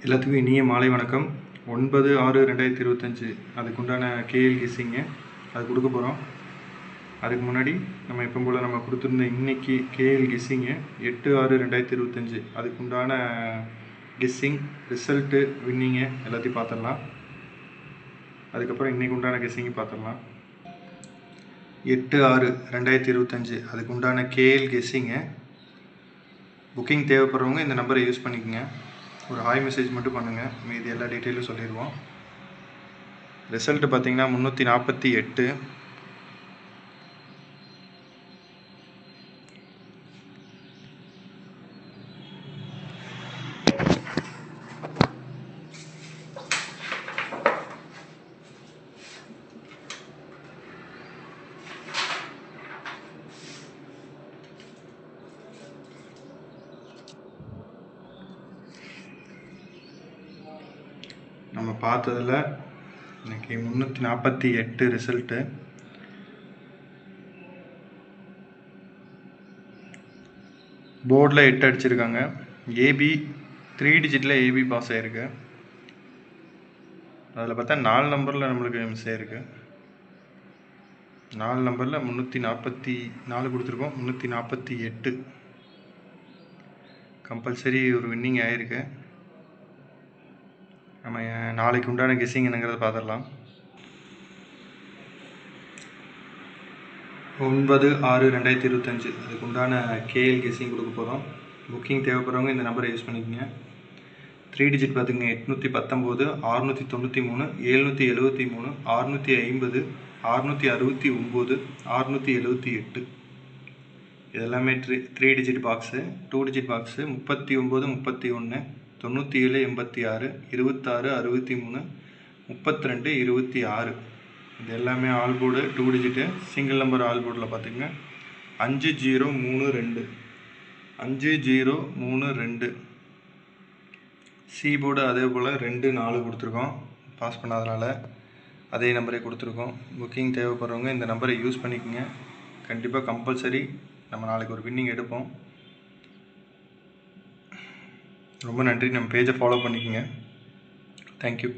எல்லாத்துக்கும் இனிய மாலை வணக்கம். 9/6/2025 அதுக்குண்டான கேஎல் கெஸ்ஸிங்கு அது கொடுக்க போகிறோம். அதுக்கு முன்னாடி நம்ம எப்போ போல் நம்ம கொடுத்துருந்த இன்றைக்கி கேஎல் கெஸ்ஸிங்கு 8/6/2025 அதுக்குண்டான கெஸ்ஸிங் ரிசல்ட்டு வின்னிங்கு எல்லாத்தையும் பார்த்துடலாம். அதுக்கப்புறம் இன்றைக்கு உண்டான கெஸ்ஸிங்கு பார்த்துடலாம். 8/6/2025 அதுக்கு உண்டான கேஎல் கெஸ்ஸிங்கு. புக்கிங் தேவைப்படுறவங்க இந்த நம்பரை யூஸ் பண்ணிக்கோங்க. ஒரு ஹாய் மெசேஜ் மட்டும் பண்ணுங்கள், மீதி எல்லா டீட்டெயிலும் சொல்லிடுவோம். ரிசல்ட்டு பார்த்தீங்கன்னா 348. நம்ம பார்த்ததில் இன்றைக்கி 348 ரிசல்ட்டு. போர்டில் 8 அடிச்சிருக்காங்க. ஏபி 3 டிஜிட்டில் ஏபி பாஸ் ஆகிருக்கு. அதில் பார்த்தா 4 நம்பரில் நம்மளுக்கு மிஸ் ஆகிருக்கு. 4 நம்பரில் 344 கொடுத்துருக்கோம். 348 கம்பல்சரி ஒரு வின்னிங் ஆகிருக்கு. நம்ம நாளைக்கு உண்டான கெஸ்ஸிங் என்னங்கிறத பார்த்துடலாம். 9/6/2025 அதுக்கு உண்டான கேஎல் கெஸ்ஸிங் கொடுக்க போகிறோம். புக்கிங் தேவைப்படுறவங்க இந்த நம்பரை யூஸ் பண்ணிக்கோங்க. 3 டிஜிட் பார்த்துங்க. 819, 693, 773, 650, 669, 678. இதெல்லாமே 3 டிஜிட் பாக்ஸு. 2 digit box 39, 31, 97, 86, 26, 63, 32, 26. இது எல்லாமே all board 2 digit. Single number all போர்டில் பார்த்துங்க. 5032, 5032. சி போர்டு அதே போல் 2, 4 கொடுத்துருக்கோம். பாஸ் பண்ணாதனால அதே நம்பரே கொடுத்துருக்கோம். புக்கிங் தேவைப்படுறவங்க இந்த நம்பரை யூஸ் பண்ணிக்கோங்க. கண்டிப்பாக கம்பல்சரி நம்ம நாளைக்கு ஒரு வின்னிங் எடுப்போம். ரொம்ப நன்றி. நம்ம பேஜை ஃபாலோ பண்ணிக்கோங்க. தேங்க்யூ.